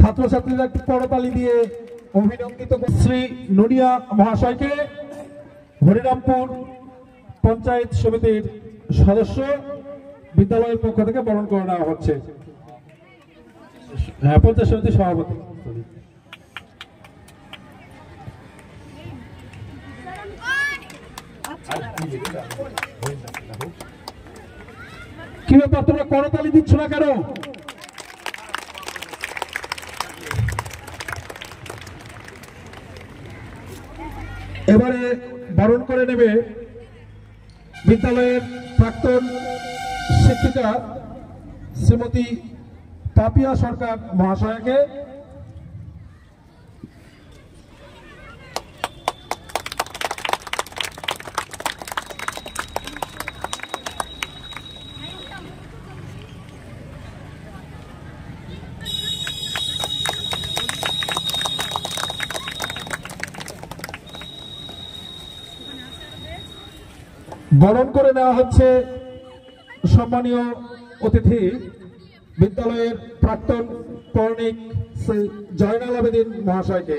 ছাত্রছাত্রীরা একটি করতালি দিয়ে অভিনন্দিত শ্রী নুনিয়া মহাশয়কে হরিরামপুর পঞ্চায়েত সমিতির সদস্য বিদ্যালয়ের পক্ষ থেকে বরণ করে নেওয়া হচ্ছে। হ্যাঁ, পঞ্চায়েত সমিতির সভাপতি। কি ব্যাপার, তোমরা করতালি দিচ্ছ না কেন? এবারে বরণ করে নেবে বিদ্যালয়ের প্রাক্তন শিক্ষিকা শ্রীমতী পাপিয়া সরকার মহাশয়াকে। বরণ করে নেওয়া হচ্ছে সম্মানীয় অতিথি বিদ্যালয়ের প্রাক্তন কর্ণিক শ্রী জয়নাল আবেদিন মহাশয়কে।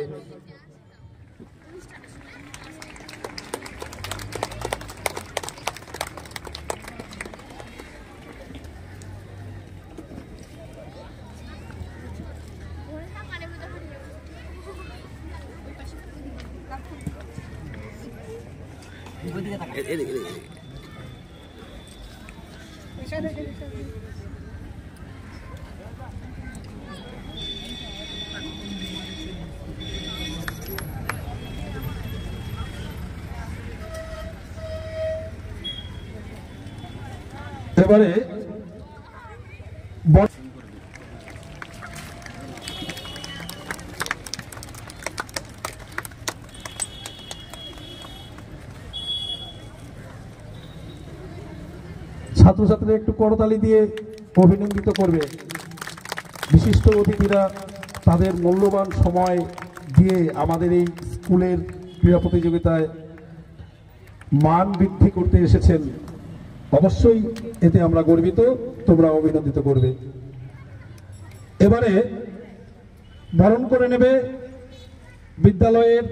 এবারে ছাত্রছাত্রীরা একটু করতালি দিয়ে অভিনন্দিত করবে। বিশিষ্ট অতিথিরা তাদের মূল্যবান সময় দিয়ে আমাদের এই স্কুলের ক্রীড়া প্রতিযোগিতায় মান বৃদ্ধি করতে এসেছেন। অবশ্যই এতে আমরা গর্বিত, তোমরা অভিনন্দিত করবে। এবারে বরণ করে নেবে বিদ্যালয়ের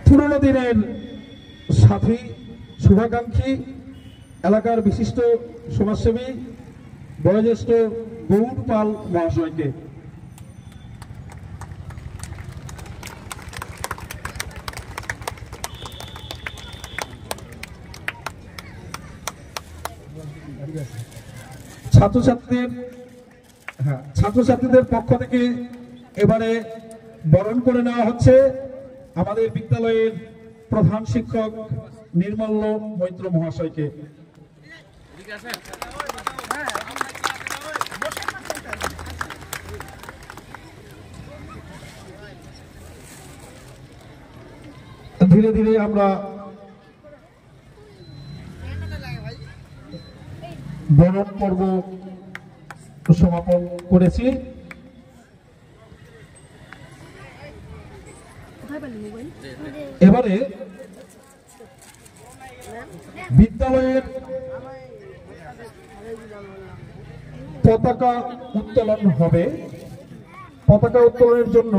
পুরনো দিনের সাথী, শুভাকাঙ্ক্ষী, এলাকার বিশিষ্ট সমাজসেবী বয়োজ্যেষ্ঠ গৌর পাল মহাশয়কে। ছাত্রছাত্রীদের পক্ষ থেকে এবারে বরণ করে নেওয়া হচ্ছে আমাদের বিদ্যালয়ের প্রধান শিক্ষক নির্মল্য মৈত্র মহাশয়কে। ধীরে ধীরে আমরা বরণ পর্ব সমাপন করেছি। এবারে বিদ্যালয়ের পতাকা উত্তোলন হবে। পতাকা উত্তোলনের জন্য